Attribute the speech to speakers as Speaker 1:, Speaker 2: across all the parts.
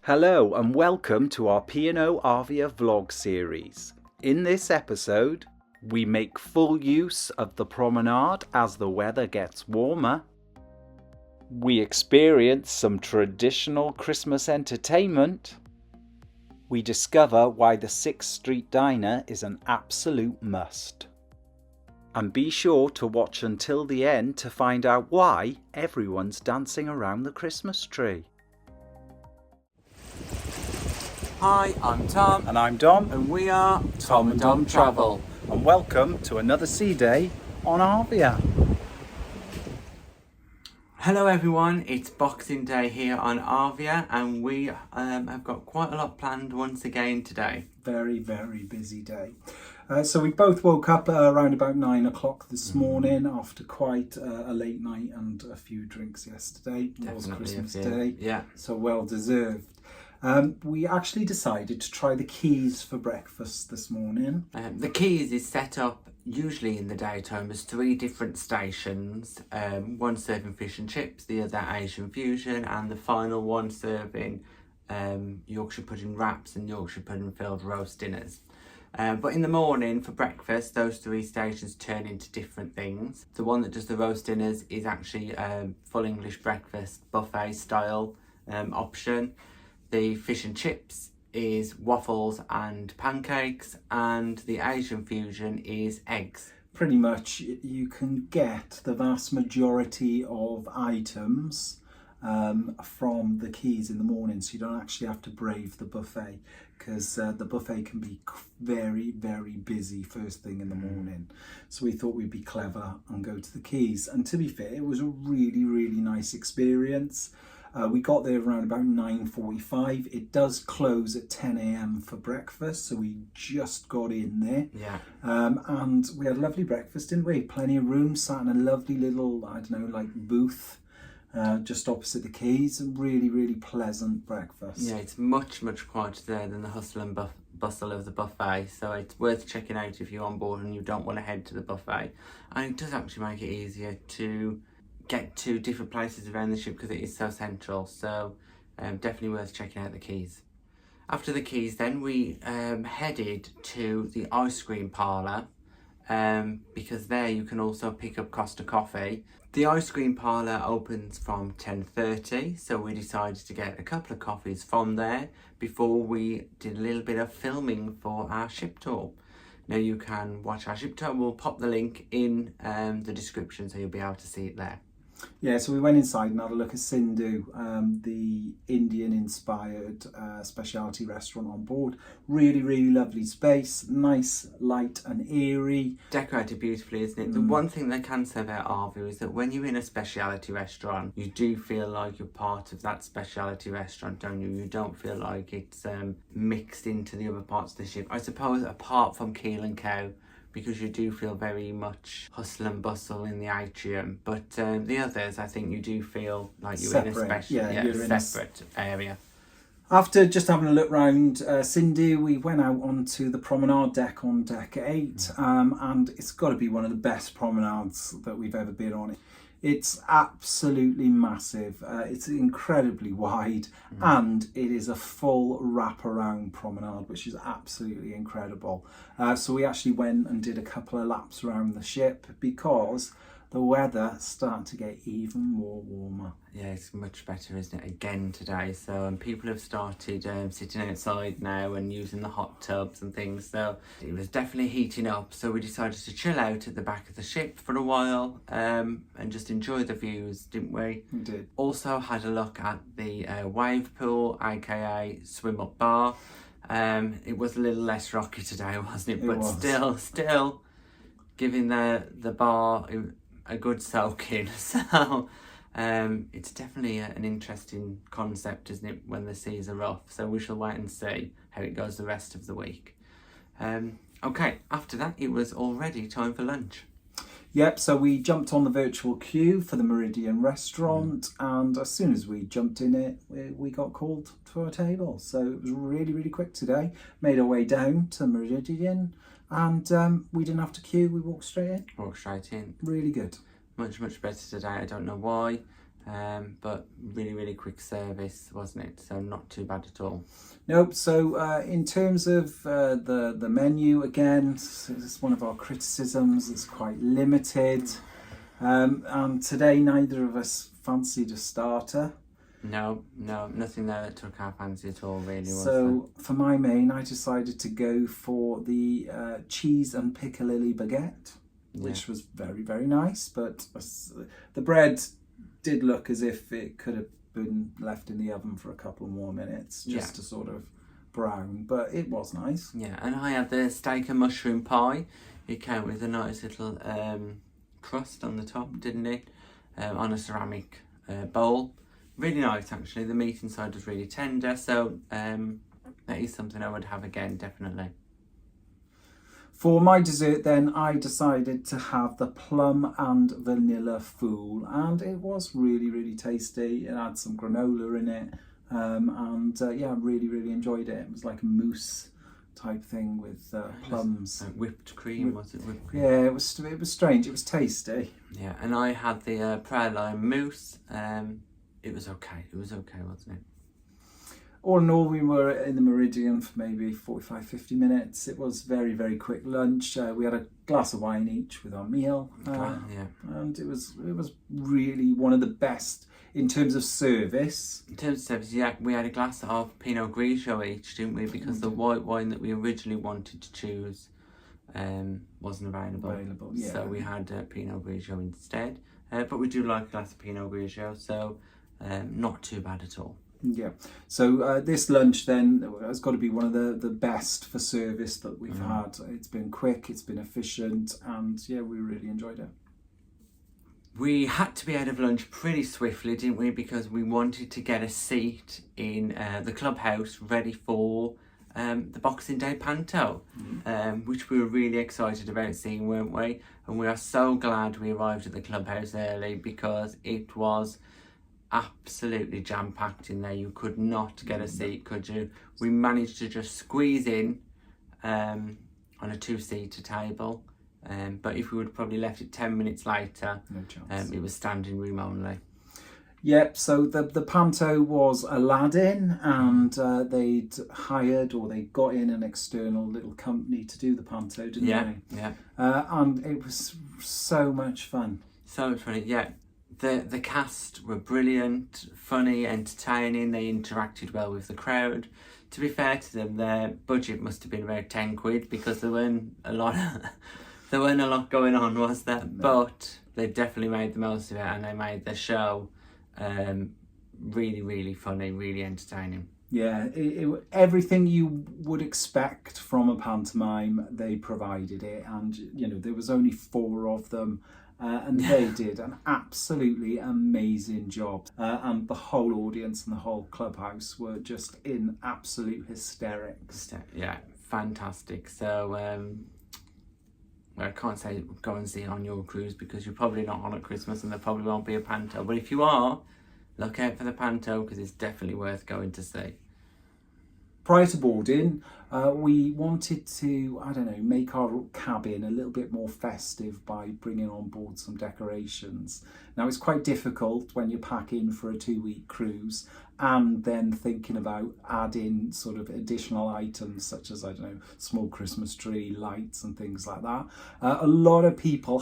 Speaker 1: Hello and welcome to our P&O Arvia vlog series. In this episode, we make full use of the promenade as the weather gets warmer. We experience some traditional Christmas entertainment. We discover why the 6th Street Diner is an absolute must. And be sure to watch until the end to find out why everyone's dancing around the Christmas tree.
Speaker 2: Hi, I'm Tom.
Speaker 1: And I'm Dom.
Speaker 2: And we are Tom and Dom Travel.
Speaker 1: And welcome to another sea day on Arvia.
Speaker 2: Hello everyone, it's Boxing Day here on Arvia and we have got quite a lot planned once again today.
Speaker 3: Very, very busy day. So we both woke up around about 9 o'clock this morning after quite a late night and a few drinks yesterday. It was Christmas Day,
Speaker 2: yeah.
Speaker 3: So well deserved. We actually decided to try the Quays for breakfast this morning.
Speaker 2: The Quays is set up usually in the daytime as 3 different stations. One serving fish and chips, the other Asian fusion, and the final one serving Yorkshire pudding wraps and Yorkshire pudding filled roast dinners. But in the morning for breakfast, those 3 stations turn into different things. The one that does the roast dinners is actually full English breakfast buffet style option. The fish and chips is waffles and pancakes, and the Asian fusion is eggs.
Speaker 3: Pretty much you can get the vast majority of items from the Quays in the morning, so you don't actually have to brave the buffet, because the buffet can be very, very busy first thing in the morning. So we thought we'd be clever and go to the Quays, and to be fair, it was a really, really nice experience. We got there around about 9:45. It does close at 10 a.m. for breakfast, so we just got in there.
Speaker 2: Yeah.
Speaker 3: And we had a lovely breakfast, didn't we? Plenty of room, sat in a lovely little, I don't know, like booth just opposite the Quays. A really, really pleasant breakfast.
Speaker 2: Yeah, it's much, much quieter there than the hustle and bustle of the buffet, so it's worth checking out if you're on board and you don't want to head to the buffet. And it does actually make it easier to get to different places around the ship because it is so central, so definitely worth checking out the Quays. After the Quays then we headed to the ice cream parlour because there you can also pick up Costa coffee. The ice cream parlour opens from 10:30, so we decided to get a couple of coffees from there before we did a little bit of filming for our ship tour. Now you can watch our ship tour. We'll pop the link in the description so you'll be able to see it there.
Speaker 3: Yeah, so we went inside and had a look at Sindhu, the Indian-inspired specialty restaurant on board. Really, really lovely space, nice, light and airy.
Speaker 2: Decorated beautifully, isn't it? The one thing they can say about Arvia is that when you're in a specialty restaurant, you do feel like you're part of that specialty restaurant, don't you? You don't feel like it's mixed into the other parts of the ship. I suppose apart from Keel and Cow, because you do feel very much hustle and bustle in the atrium. But the others, I think you do feel like you're in a special, separate area.
Speaker 3: After just having a look round Sindhu, we went out onto the Promenade Deck on Deck 8, and it's got to be one of the best promenades that we've ever been on. It's absolutely massive. It's incredibly wide, and it is a full wraparound promenade, which is absolutely incredible. So we actually went and did a couple of laps around the ship because the weather started to get even more warmer.
Speaker 2: Yeah, it's much better, isn't it, again today. So people have started sitting outside now and using the hot tubs and things. So it was definitely heating up. So we decided to chill out at the back of the ship for a while and just enjoy the views, didn't we?
Speaker 3: We did.
Speaker 2: Also had a look at the wave pool, aka swim up bar. It was a little less rocky today, wasn't it? But still giving the bar a good soak in. So it's definitely an interesting concept, isn't it, when the seas are rough. So we shall wait and see how it goes the rest of the week. Okay, after that it was already time for lunch.
Speaker 3: Yep, so we jumped on the virtual queue for the Meridian Restaurant, and as soon as we jumped in it, we got called to our table. So it was really, really quick today. Made our way down to Meridian, and we didn't have to queue, we walked straight in.
Speaker 2: Walked straight in.
Speaker 3: Really good.
Speaker 2: Much better today, I don't know why. but really quick service, wasn't it? So not too bad at all.
Speaker 3: Nope. So in terms of the menu, again, this is one of our criticisms. It's quite limited, and today neither of us fancied a starter.
Speaker 2: No, nothing there that took our fancy at all, really.
Speaker 3: So for my main, I decided to go for the cheese and piccalilli baguette, which was very nice. But the bread did look as if it could have been left in the oven for a couple more minutes just to sort of brown, but it was nice.
Speaker 2: Yeah, and I had the steak and mushroom pie. It came with a nice little crust on the top, didn't it? On a ceramic bowl. Really nice, actually. The meat inside was really tender, so that is something I would have again, definitely.
Speaker 3: For my dessert then, I decided to have the plum and vanilla fool, and it was really tasty. It had some granola in it, and yeah, really enjoyed it. It was like a mousse type thing with plums.
Speaker 2: Whipped cream, was it? Whipped cream?
Speaker 3: Yeah, it was strange. It was tasty.
Speaker 2: Yeah, and I had the praline mousse. It was okay. It was okay, wasn't it?
Speaker 3: All in all, we were in the Meridian for maybe 45-50 minutes. It was very quick lunch. We had a glass of wine each with our meal. And it was really one of the best in terms of service.
Speaker 2: In terms of service, yeah, we had a glass of Pinot Grigio each, didn't we? Because the white wine that we originally wanted to choose wasn't available.
Speaker 3: Yeah.
Speaker 2: So we had Pinot Grigio instead. But we do like a glass of Pinot Grigio, so not too bad at all.
Speaker 3: Yeah, so this lunch then has got to be one of the best for service that we've had. It's been quick, it's been efficient, and yeah, we really enjoyed it.
Speaker 2: We had to be out of lunch pretty swiftly, didn't we? Because we wanted to get a seat in the clubhouse ready for the Boxing Day Panto, which we were really excited about seeing, weren't we? And we are so glad we arrived at the clubhouse early because it was absolutely jam-packed in there. You could not get a seat, could you? We managed to just squeeze in on a two-seater table, but if we would have probably left it 10 minutes later,
Speaker 3: no chance.
Speaker 2: It was standing room only.
Speaker 3: Yep, so the Panto was Aladdin, and they'd hired or they got in an external little company to do the Panto, didn't they?
Speaker 2: Yeah.
Speaker 3: And it was so much fun.
Speaker 2: So much fun, yeah. The cast were brilliant, funny, entertaining. They interacted well with the crowd. To be fair to them, their budget must have been about 10 quid because there weren't a lot going on, was there? No. But they definitely made the most of it, and they made the show really funny, really entertaining.
Speaker 3: Yeah, everything you would expect from a pantomime, they provided it, and you know there was only 4 of them. And they did an absolutely amazing job, and the whole audience and the whole clubhouse were just in absolute hysterics.
Speaker 2: Yeah, fantastic. So I can't say go and see it on your cruise because you're probably not on at Christmas and there probably won't be a Panto, but if you are, look out for the Panto because it's definitely worth going to see.
Speaker 3: Prior to boarding, we wanted to, make our cabin a little bit more festive by bringing on board some decorations. Now, it's quite difficult when you pack in for a 2-week cruise and then thinking about adding sort of additional items such as, small Christmas tree, lights and things like that. A lot of people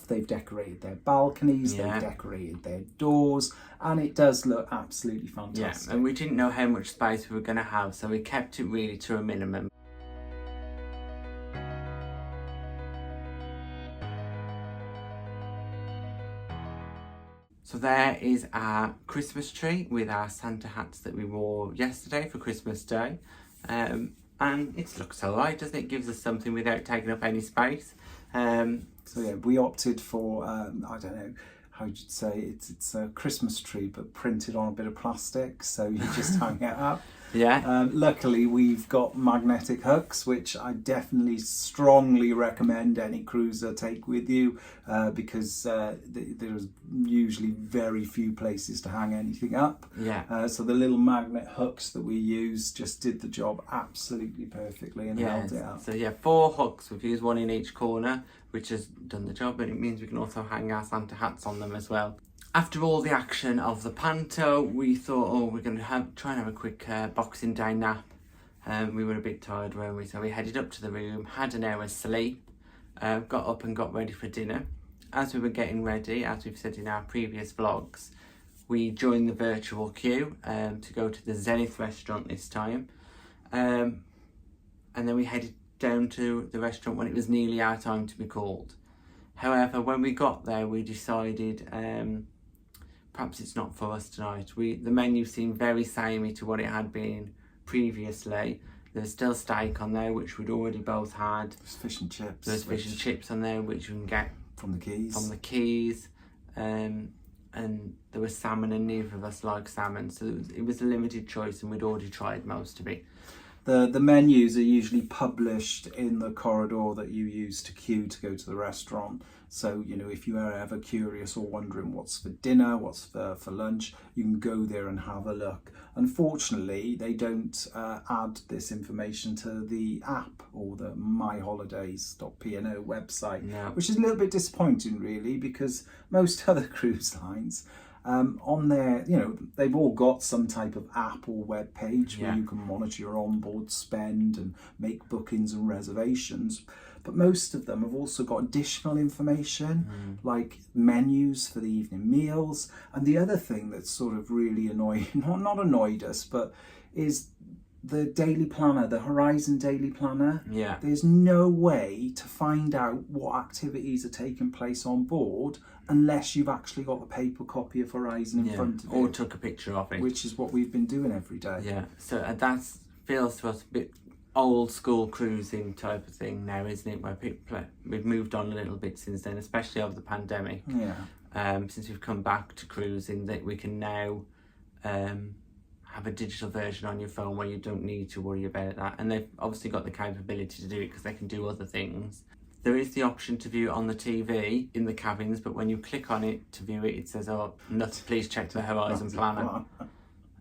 Speaker 3: they've decorated their balconies, they've decorated their doors, and it does look absolutely fantastic.
Speaker 2: Yeah, and we didn't know how much space we were going to have, so we kept it really to a minimum. So there is our Christmas tree with our Santa hats that we wore yesterday for Christmas Day. And it looks alright, doesn't it? It gives us something without taking up any space.
Speaker 3: So yeah, we opted for, how would you say, it's a Christmas tree but printed on a bit of plastic, so you just hang it up.
Speaker 2: Yeah.
Speaker 3: Luckily, we've got magnetic hooks, which I definitely strongly recommend any cruiser take with you because there's usually very few places to hang anything up.
Speaker 2: Yeah.
Speaker 3: So the little magnet hooks that we used just did the job absolutely perfectly and held it up.
Speaker 2: So yeah, 4 hooks. We've used 1 in each corner, which has done the job, and it means we can also hang our Santa hats on them as well. After all the action of the panto, we thought, oh, we're going to try and have a quick Boxing Day nap. We were a bit tired, weren't we? So we headed up to the room, had an hour's sleep, got up and got ready for dinner. As we were getting ready, as we've said in our previous vlogs, we joined the virtual queue to go to the Zenith restaurant this time. And then we headed down to the restaurant when it was nearly our time to be called. However, when we got there, we decided perhaps it's not for us tonight. The menu seemed very samey to what it had been previously. There's still steak on there, which we'd already both had.
Speaker 3: There's fish and chips.
Speaker 2: There's fish and chips on there, which we can get
Speaker 3: from the Quays.
Speaker 2: And there was salmon, and neither of us like salmon, so it was a limited choice, and we'd already tried most of it.
Speaker 3: The menus are usually published in the corridor that you use to queue to go to the restaurant. So, you know, if you are ever curious or wondering what's for dinner, what's for lunch, you can go there and have a look. Unfortunately, they don't add this information to the app or the myholidays.p&o website,
Speaker 2: No.
Speaker 3: which is a little bit disappointing, really, because most other cruise lines on there, you know, they've all got some type of app or web page where you can monitor your onboard spend and make bookings and reservations. But most of them have also got additional information, like menus for the evening meals. And the other thing that's sort of really annoying, not annoyed us, but is the daily planner, the Horizon daily planner.
Speaker 2: Yeah.
Speaker 3: There's no way to find out what activities are taking place on board unless you've actually got the paper copy of Horizon in front of you.
Speaker 2: Or took a picture of it.
Speaker 3: Which is what we've been doing every day.
Speaker 2: Yeah, so that feels to us a bit old school cruising type of thing now, isn't it? Where we've moved on a little bit since then, especially over the pandemic.
Speaker 3: Yeah.
Speaker 2: Since we've come back to cruising, that we can now have a digital version on your phone where you don't need to worry about that. And they've obviously got the capability to do it because they can do other things. There is the option to view it on the TV in the cabins, but when you click on it to view it, it says, oh, please check the Horizon planner.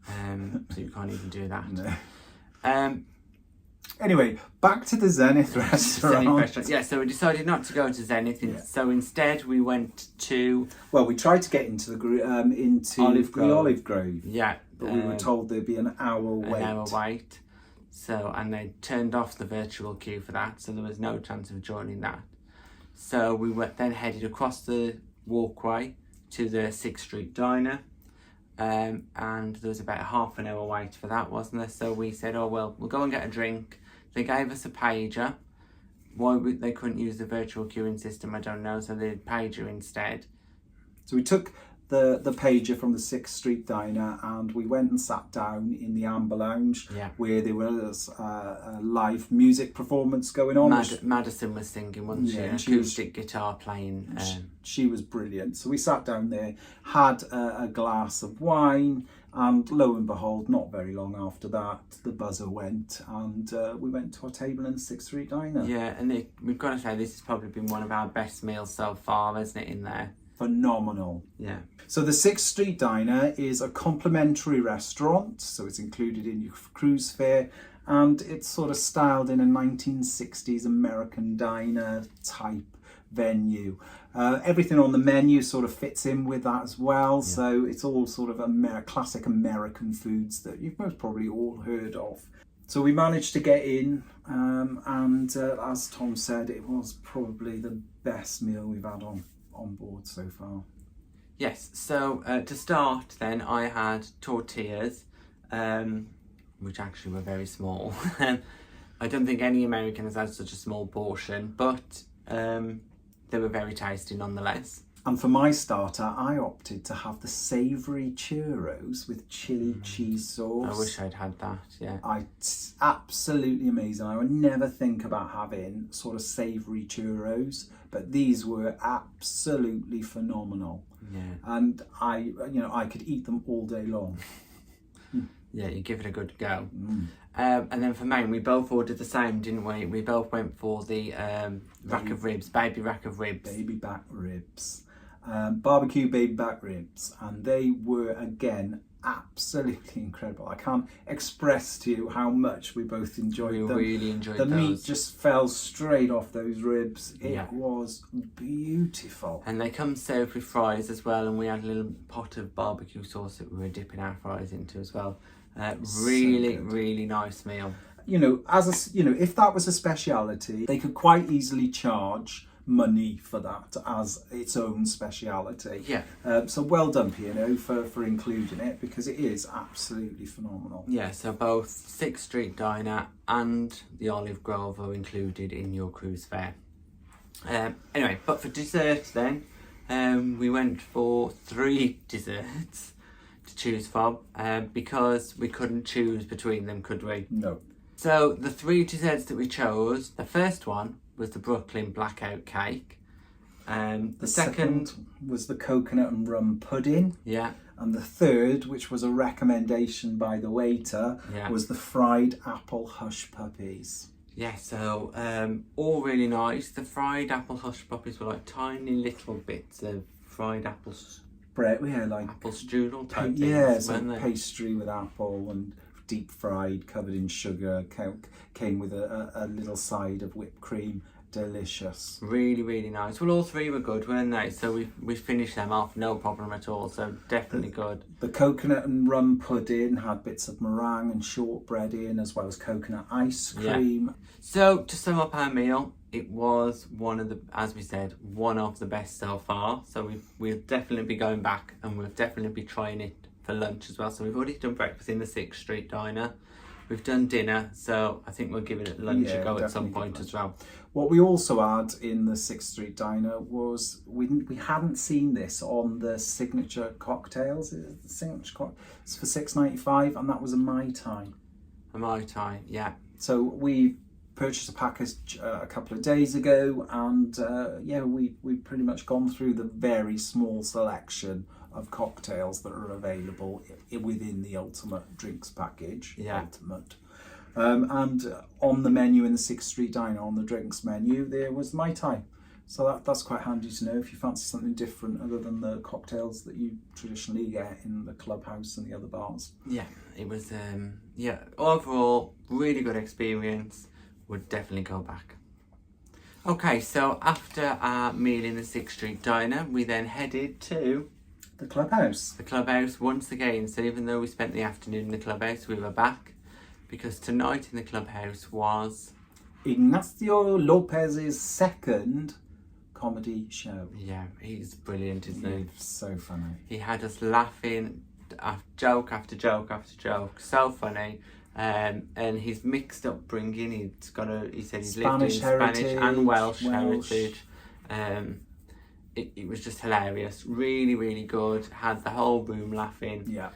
Speaker 2: So you can't even do that.
Speaker 3: No. Anyway, back to the Zenith restaurant.
Speaker 2: Yeah, so we decided not to go to Zenith. So instead we went to...
Speaker 3: Well, we tried to get into the Olive Grove.
Speaker 2: Yeah.
Speaker 3: But we were told there'd be an hour wait.
Speaker 2: So, and they turned off the virtual queue for that, so there was no chance of joining that. So we then headed across the walkway to the 6th Street Diner. And there was about half an hour wait for that, wasn't there? So we said, oh, well, we'll go and get a drink. They gave us a pager. Why they couldn't use the virtual queuing system, I don't know. So they did pager instead.
Speaker 3: So we took the pager from the 6th Street Diner and we went and sat down in the Amber Lounge where there was a live music performance going on.
Speaker 2: Madison was singing, wasn't she? An acoustic guitar playing.
Speaker 3: She was brilliant. So we sat down there, had a glass of wine, and lo and behold, not very long after that, the buzzer went and we went to our table in the 6th Street Diner.
Speaker 2: Yeah, and we've got to say this has probably been one of our best meals so far, hasn't it, in there?
Speaker 3: Phenomenal.
Speaker 2: Yeah. So
Speaker 3: the 6th Street Diner is a complimentary restaurant, so it's included in your cruise fare, and it's sort of styled in a 1960s American diner type venue. Everything on the menu sort of fits in with that as well, so it's all sort of classic American foods that you've most probably all heard of. So we managed to get in, and as Tom said, it was probably the best meal we've had on board so far.
Speaker 2: Yes, so to start then, I had tortillas, which actually were very small. I don't think any American has had such a small portion, but they were very tasty nonetheless.
Speaker 3: And for my starter, I opted to have the savoury churros with chili cheese sauce.
Speaker 2: I wish I'd had that, yeah.
Speaker 3: It's absolutely amazing. I would never think about having sort of savoury churros, but these were absolutely phenomenal.
Speaker 2: Yeah.
Speaker 3: And I could eat them all day long.
Speaker 2: Yeah, you give it a good go. And then for mine, we both ordered the same, didn't we? We both went for the rack of ribs, baby rack of ribs.
Speaker 3: Baby back ribs. Barbecue baby back ribs. And they were, again, absolutely incredible. I can't express to you how much we both enjoyed
Speaker 2: We
Speaker 3: them.
Speaker 2: really enjoyed
Speaker 3: the
Speaker 2: those.
Speaker 3: meat just fell straight off those ribs. It
Speaker 2: Yeah.
Speaker 3: was beautiful.
Speaker 2: And they come served with fries as well, and we had a little pot of barbecue sauce that we were dipping our fries into as well. Really,
Speaker 3: good.
Speaker 2: really nice meal.
Speaker 3: You know, if that was a speciality, they could quite easily charge money for that as its own speciality.
Speaker 2: Yeah.
Speaker 3: So well done, P&O, for including it, because it is absolutely phenomenal.
Speaker 2: Yeah, so both 6th Street Diner and the Olive Grove are included in your cruise fare. Anyway, but for dessert then, we went for 3 desserts to choose from, because we couldn't choose between them, could we?
Speaker 3: No.
Speaker 2: So the 3 desserts that we chose, the first one was the Brooklyn Blackout Cake. The second
Speaker 3: was the coconut and rum pudding.
Speaker 2: Yeah.
Speaker 3: And the third, which was a recommendation by the waiter,
Speaker 2: Yeah.
Speaker 3: was the fried apple hush puppies.
Speaker 2: Yeah, so all really nice. The fried apple hush puppies were like tiny little bits of fried apple
Speaker 3: Bread, yeah, like
Speaker 2: apple strudel type things,
Speaker 3: yeah, so
Speaker 2: weren't they?
Speaker 3: pastry with apple and deep fried, covered in sugar. Came with a little side of whipped cream. Delicious.
Speaker 2: Really, really nice. Well, all 3 were good, weren't they? So we finished them off, no problem at all. So definitely good.
Speaker 3: The coconut and rum pudding had bits of meringue and shortbread in, as well as coconut ice cream.
Speaker 2: Yeah. So to sum up our meal, it was one of the, as we said, one of the best so far. So we'll definitely be going back, and we'll definitely be trying it for lunch as well. So we've already done breakfast in the 6th Street Diner. We've done dinner, so I think we'll give it lunch a go at some point as well.
Speaker 3: What we also had in the 6th Street Diner was, we hadn't seen this on the signature cocktails. Is it the signature cocktail? It's for $6.95, and that was a Mai Tai.
Speaker 2: A Mai Tai, yeah.
Speaker 3: So we purchased a package a couple of days ago, and we've pretty much gone through the very small selection of cocktails that are available within the Ultimate Drinks package.
Speaker 2: Yeah.
Speaker 3: Ultimate. And on the menu in the 6th Street Diner, on the drinks menu, there was Mai Tai. So that's quite handy to know if you fancy something different other than the cocktails that you traditionally get in the clubhouse and the other bars.
Speaker 2: Yeah, it was, overall, really good experience. Would definitely go back. Okay, so after our meal in the 6th Street Diner, we then headed to
Speaker 3: the clubhouse.
Speaker 2: The clubhouse once again. So even though we spent the afternoon in the clubhouse, we were back, because tonight in the clubhouse was
Speaker 3: Ignacio Lopez's second comedy show.
Speaker 2: Yeah, he's brilliant, isn't he?
Speaker 3: So funny.
Speaker 2: He had us laughing, joke after joke after joke. So funny. And his mixed upbringing. He said he's lived in Spanish and Welsh heritage. It was just hilarious. Really, really good. Had the whole room laughing.
Speaker 3: Yeah.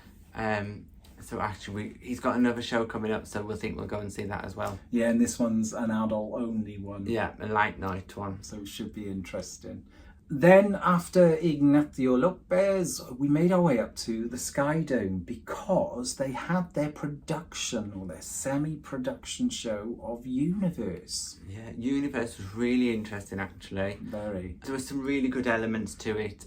Speaker 2: So actually, he's got another show coming up, so we'll go and see that as well.
Speaker 3: Yeah, and this one's an adult-only one.
Speaker 2: Yeah, a late night one.
Speaker 3: So it should be interesting. Then, after Ignacio Lopez, we made our way up to the Sky Dome, because they had their production, or their semi-production show of Universe.
Speaker 2: Yeah, Universe was really interesting, actually.
Speaker 3: Very.
Speaker 2: There were some really good elements to it.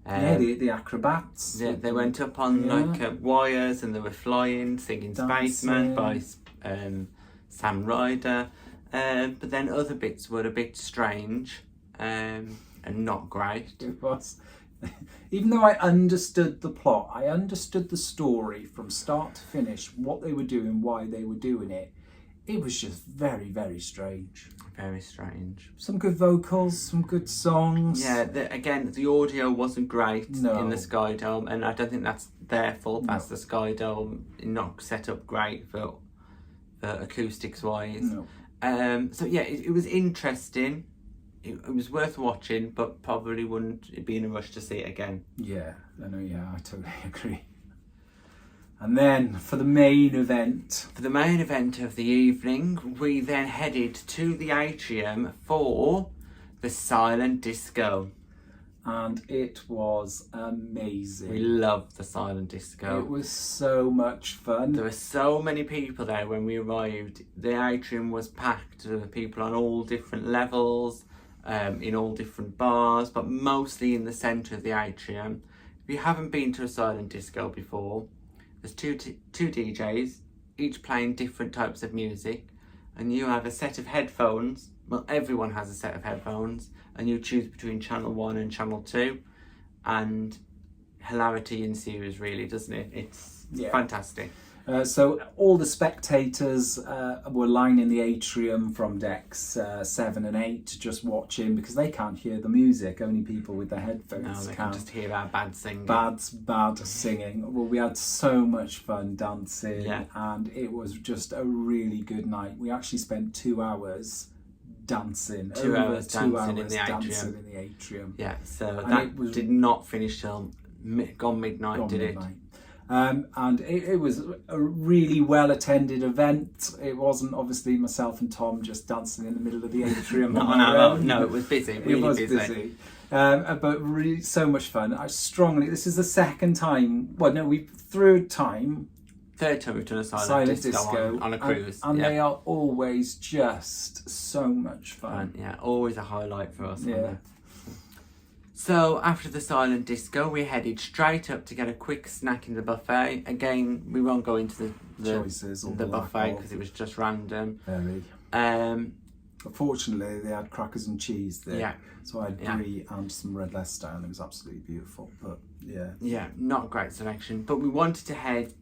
Speaker 3: The acrobats.
Speaker 2: Yeah, they went up on wires, and they were flying, singing Spaceman by Sam Ryder. But then other bits were a bit strange and not great.
Speaker 3: It was. Even though I understood the plot, I understood the story from start to finish, what they were doing, why they were doing it. It was just very, very strange.
Speaker 2: Very strange.
Speaker 3: Some good vocals, some good songs.
Speaker 2: Yeah, the audio wasn't great in the Sky Dome, and I don't think that's their fault. That's the Sky Dome not set up great for acoustics wise.
Speaker 3: No.
Speaker 2: So yeah, it was interesting. It was worth watching, but probably wouldn't be in a rush to see it again.
Speaker 3: Yeah, I totally agree. And then for the main event.
Speaker 2: For the main event of the evening, we then headed to the atrium for the silent disco.
Speaker 3: And it was amazing.
Speaker 2: We loved the silent disco.
Speaker 3: It was so much fun.
Speaker 2: There were so many people there when we arrived. The atrium was packed. There were people on all different levels, in all different bars, but mostly in the centre of the atrium. If you haven't been to a silent disco before, There's two DJs, each playing different types of music, and you have a set of headphones. Well, everyone has a set of headphones, and you choose between channel 1 and channel 2, and hilarity ensues, really, doesn't it? It's fantastic.
Speaker 3: So all the spectators were lining the atrium from decks 7 and 8 just watching, because they can't hear the music. Only people with their headphones
Speaker 2: No, they can just hear our bad singing.
Speaker 3: Bad singing. Well, we had so much fun dancing, and it was just a really good night. We actually spent 2 hours dancing.
Speaker 2: 2 hours dancing in the atrium. Yeah, so that did not finish till midnight, did it?
Speaker 3: And it was a really well attended event. It wasn't obviously myself and Tom just dancing in the middle of the atrium.
Speaker 2: No, it was busy. Really
Speaker 3: it was busy. But really so much fun. This is the second time. Well, no, third time
Speaker 2: we've done a silent disco on a cruise.
Speaker 3: And they are always just so much fun.
Speaker 2: Yeah, always a highlight for us. Yeah. So after the silent disco, we headed straight up to get a quick snack in the buffet. Again, we won't go into the
Speaker 3: choices or
Speaker 2: the buffet because it was just random.
Speaker 3: Very. Fortunately, they had crackers and cheese there. Yeah. So I had brie and some red Leicester, and it was absolutely beautiful. But yeah,
Speaker 2: not a great selection. But we wanted to head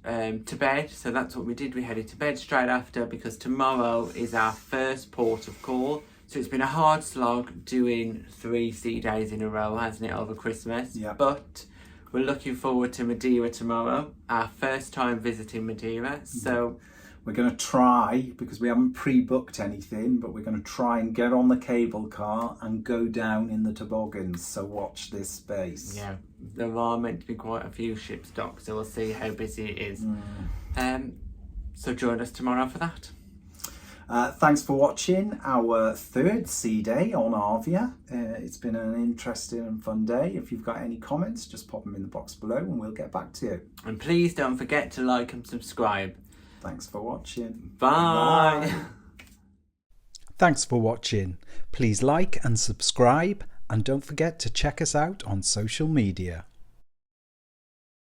Speaker 2: to bed, so that's what we did. We headed to bed straight after, because tomorrow is our first port of call. So it's been a hard slog doing 3 sea days in a row, hasn't it, over Christmas?
Speaker 3: Yeah.
Speaker 2: But we're looking forward to Madeira tomorrow, our first time visiting Madeira. So
Speaker 3: we're going to try, because we haven't pre-booked anything, but we're going to try and get on the cable car and go down in the toboggans. So watch this space.
Speaker 2: Yeah, there are meant to be quite a few ships docked, so we'll see how busy it is. So join us tomorrow for that.
Speaker 3: Thanks for watching our 3rd sea day on Arvia. It's been an interesting and fun day. If you've got any comments, just pop them in the box below and we'll get back to you.
Speaker 2: And please don't forget to like and subscribe.
Speaker 3: Thanks for watching.
Speaker 2: Bye.
Speaker 1: Thanks for watching. Please like and subscribe, and don't forget to check us out on social media.